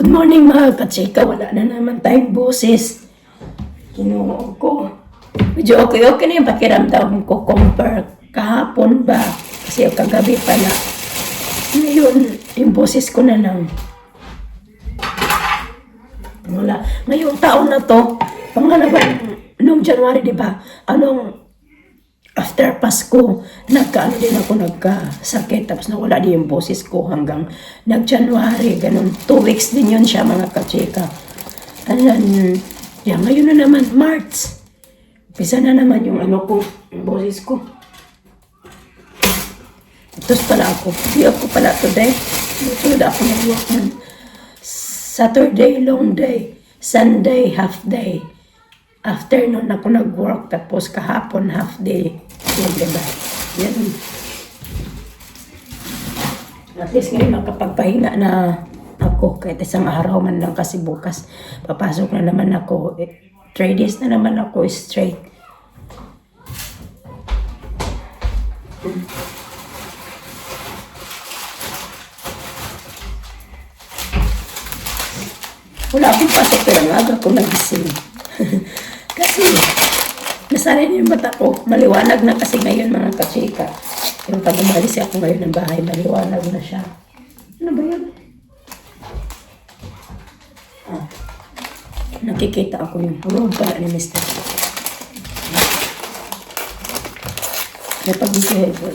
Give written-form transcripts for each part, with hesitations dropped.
Good morning mga katsika. Wala na naman tayong boses. Kinuha ko. Medyo okay na yung pakiramdam ko compare kahapon ba. Kasi kagabi pala. Ngayon, yung boses ko na lang. Wala. Ngayong taon na to, pangalaman, noong January, di ba? After Pasko, nagkaano din ako nagkasakit. Tapos nawala din yung boses ko hanggang nag-January. Ganun. 2 weeks din yun siya mga katsika. And then, yeah, ngayon na naman, March. Pisa na naman yung yung boses ko. Ito pala ako. Hindi ako pala today. Ito na ako nag-work ng Saturday, long day. Sunday, half day. Afternoon ako nag-work, tapos kahapon half day. Yan, diba? Yan. At least ngayon nakapagpahinga na ako kahit isang araw man lang kasi bukas papasok na naman ako. 3 days na naman ako straight. Wala akong pasok pero ang aga ko nagising. Kasi nasanay na yung mata ko. Maliwanag na kasi ngayon mga katsika. Yung pag umalis ako ngayon ng bahay, maliwanag na siya. Ano ba yun? Nakikita ako yung room pala ni Mr.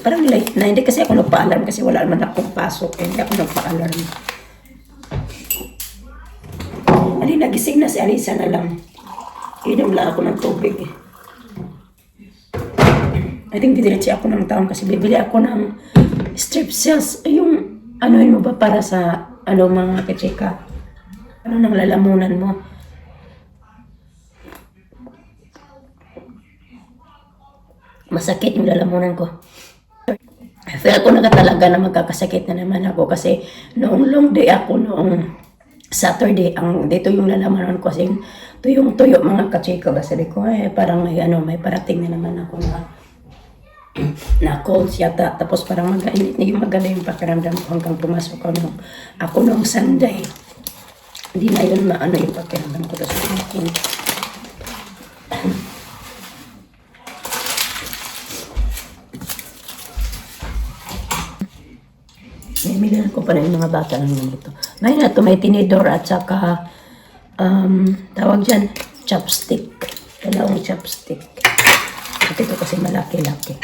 Parang late na. Hindi kasi ako nagpa-alarm kasi wala naman akong pasok. Hindi ako nagpa-alarm. Nagising na si Alisa na lang. Inom lang ako ng tubig eh. I think didiretsi ako ng taon kasi bibili ako ng strip sales. Yung anuhin mo ba para sa mga katsika? Ano nang lalamunan mo? Masakit yung lalamunan ko. Feel ko na talaga na magkakasakit na naman ako kasi noong long day ako noong Saturday, dito yung lalaman ko kasi tuyong tuyo mga katsika. Sabi ko, parang may parating na naman ako na colds yata. Tapos parang maganda yung pakiramdam ko hanggang pumasok ako nung Sunday. Hindi na yun yung pakiramdam ko. Namilan ko pa na yung mga bata lang nito. Ngayon na ito, may tinidor at saka, tawag dyan, chopstick. Dalawang chopstick. At ito kasi malaki-laki.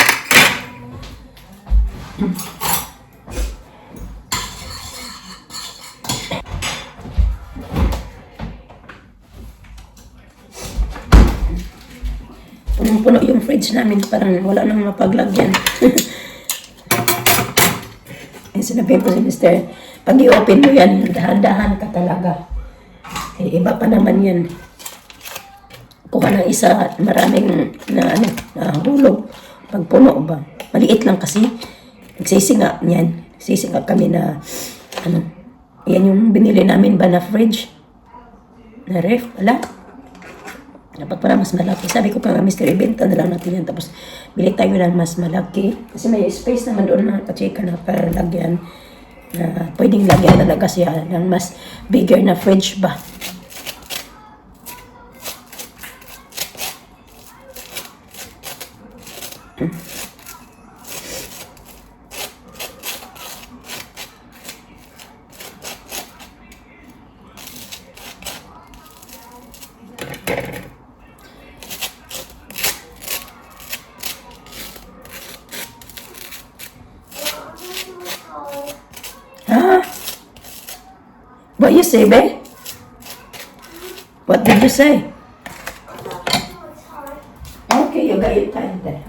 Punong-puno yung fridge namin, parang wala nang mapaglagyan. Sinabi ko si Mr. Pag i-open mo yan, dahan-dahan ka talaga. Iba pa naman yan. Kuha ng isa, maraming hulog. Pag puno ba? Maliit lang kasi. Nagsisinga niyan. Nagsisinga kami na, yan yung binili namin ba na fridge? Na ref, wala. Dapat pala mas malaki. Sabi ko pa nga, Mr. Ibenta na lang natin yan. Tapos, bili tayo ng mas malaki. Kasi may space naman doon na katsika na para lagyan. Na pwedeng lagyan talaga siya ng mas bigger na fridge ba. What you say, babe? What did you say? Okay, you got your time there.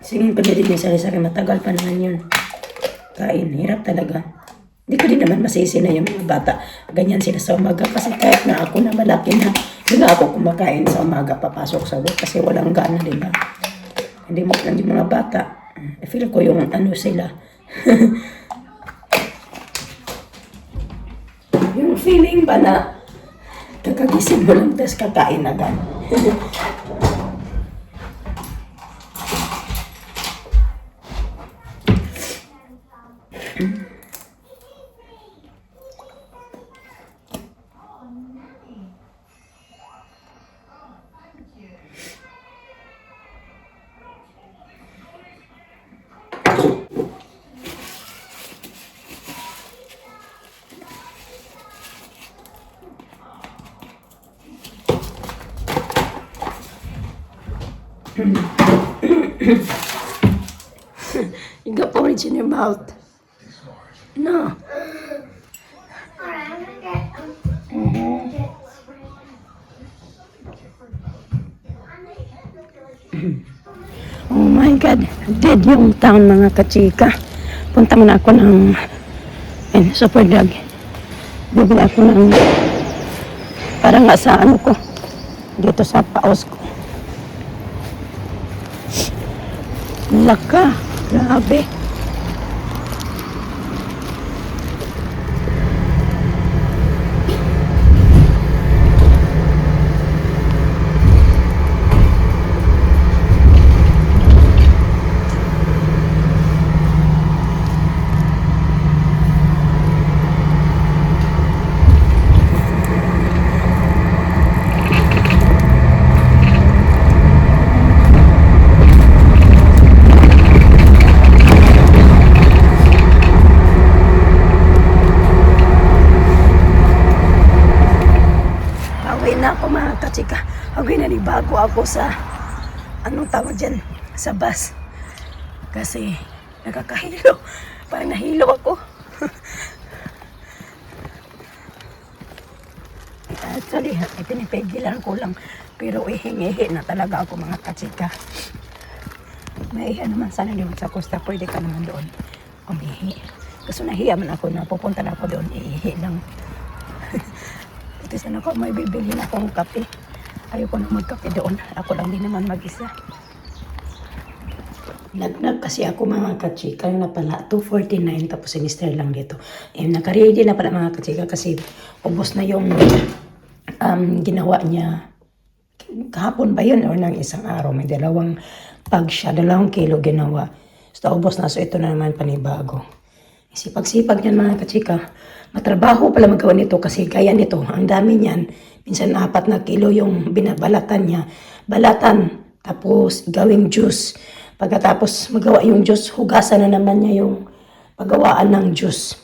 Sige, pagdating niya sa matagal pa naman yun. Kain, hirap talaga. Hindi ko din naman masisi na yung mga bata. Ganyan sila sa umaga. Kasi kahit na ako na malaki na, hindi nga ako kumakain sa umaga papasok sa work kasi walang gana, di ba? Hindi mo lang yung mga bata. I feel ko yung ano sila. Yung feeling ba na kakagising mo lang tapos kakain agad. You got porridge in your mouth. No. Oh my God. Dead yung town mga kachika. Punta muna ako ng super drug. Bibili ako ng parang nga sa ano ko. Dito sa paos ko. Laka. Grabe. Na ako mga kachika. Agay na bago ako sa anong tawag dyan sa bus kasi nakakahilo, parang nahilo ako. Actually pinipigilan ko lang pero ihingi na talaga ako mga kachika. May naman sana doon sa Costa, pwede ka naman doon umihi kasi nahiya man ako na pupunta na ako doon, ihi lang. Kasi ako may bibili na akong kape. Ayoko na magkape doon. Ako lang din naman mag-isa. Nagnag kasi ako mga kachika na pala. 2:49 tapos semester lang dito. Nakaready na pala mga kachika kasi ubos na yung ginawa niya. Kahapon ba yun or nang isang araw? May 2 bag siya. 2 kilo ginawa. So ubos na. So ito na naman panibago. Sipag-sipag niyan mga kachika. Matrabaho pala magawa nito kasi kaya nito. Ang dami niyan. Minsan 4 na kilo yung binabalatan niya. Balatan. Tapos gawing juice. Pagkatapos magawa yung juice, hugasan na naman niya yung paggawaan ng juice.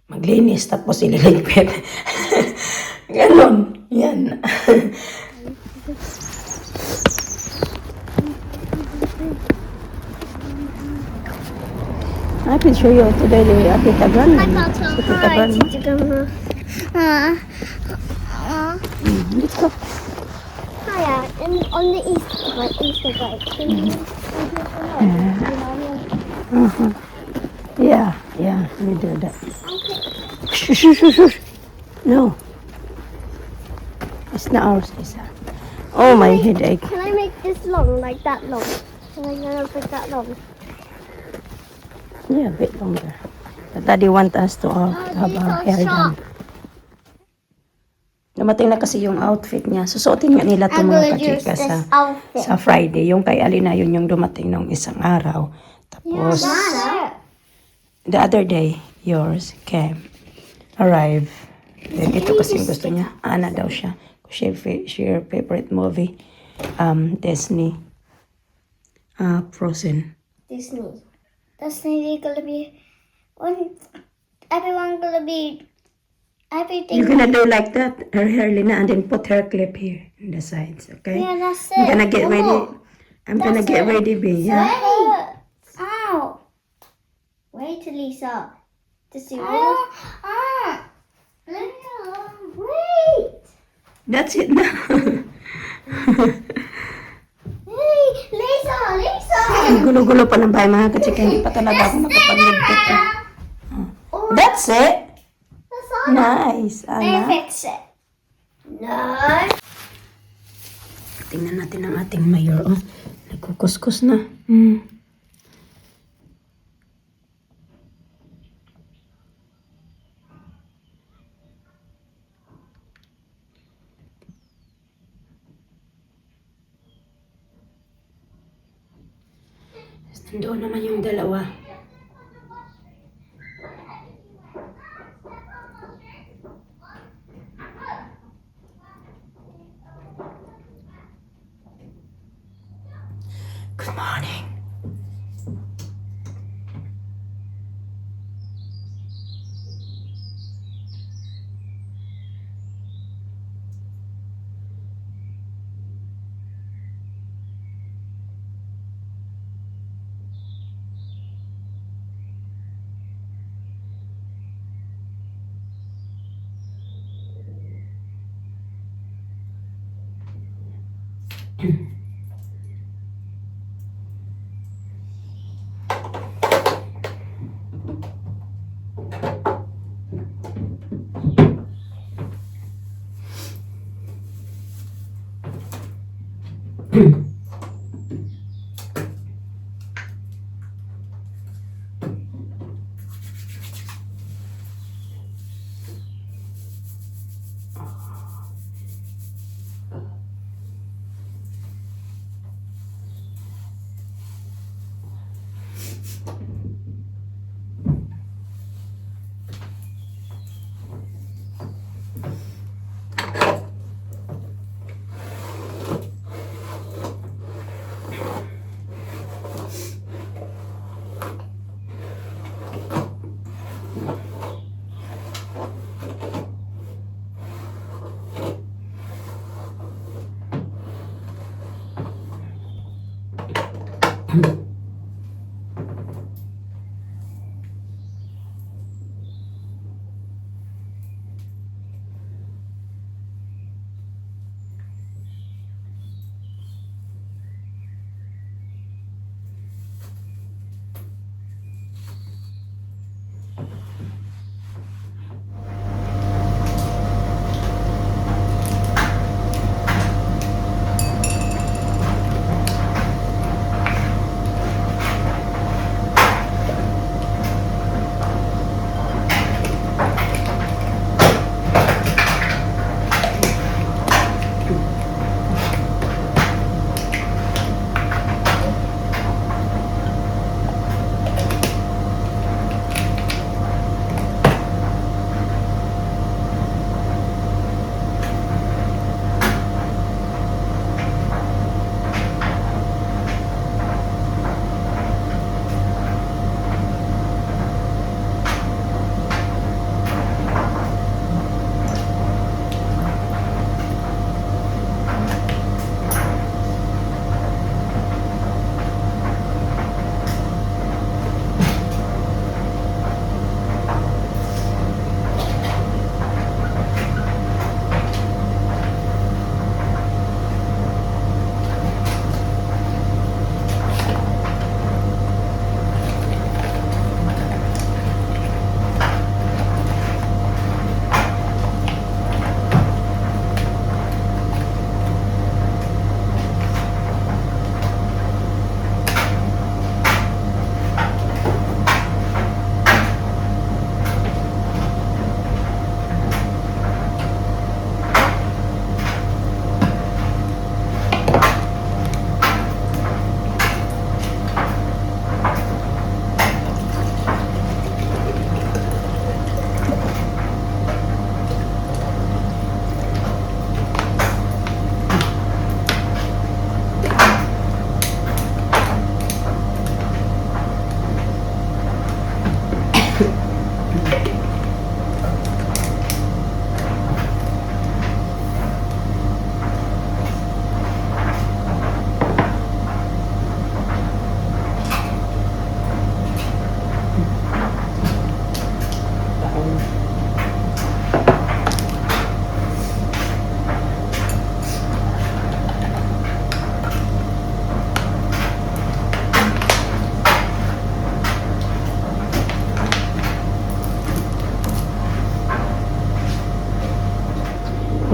Maglinis tapos ililigpit. Ganon. Yan. I can show you today the Tita Gran. Tita Gran. Let's go. Hiya, and on the Easter break, can you Yeah, we do that. Shush. No. It's not ours, Lisa. Oh, my headache. Can I make this long, like that long? Can I make that long? Yeah, a bit longer. But Daddy want us to have our hair done. Dumating na kasi yung outfit niya. Susuotin nga nila itong mga kachika sa Friday. Yung kay Alina, yun yung dumating nung isang araw. Tapos, the other day, yours came, arrive. Then, ito kasi yung gusto niya. Ana daw siya. Share favorite movie. Disney. Frozen. Disney gonna be everyone gonna be everything. You're gonna do like that, her hair, Lina, and then put her clip here in the sides, okay? Yeah, that's it. I'm gonna get ready. I'm gonna get ready, B. Yeah. Wait. Ow. Wait, Lisa. To see wait. That's it now. Hey, Lisa. Ang gulo-gulo pa ng bahay mga kachika. Hindi pa talaga ako makapag-ligpit. That's it? That's all. Nice. Let me Ana. fix it. No. Tingnan natin ang ating mayor. Oh, nagkukuskus na. Hmm. Nandoon naman yung dalawa. Good morning.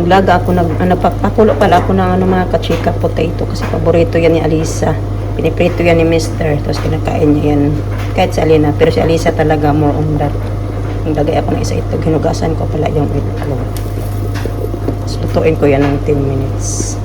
Naglaga ako, nagpapakulo pala ako ng mga kachika potato kasi paborito yan ni Alisa. Piniprito yan ni Mister, tapos kinakain niya yan. Kahit si Alina, pero si Alisa talaga more on that. Naglagay ako ng isa itlog, hinugasan ko pala yung itlog. Tapos lutuin ko yan ng 10 minutes.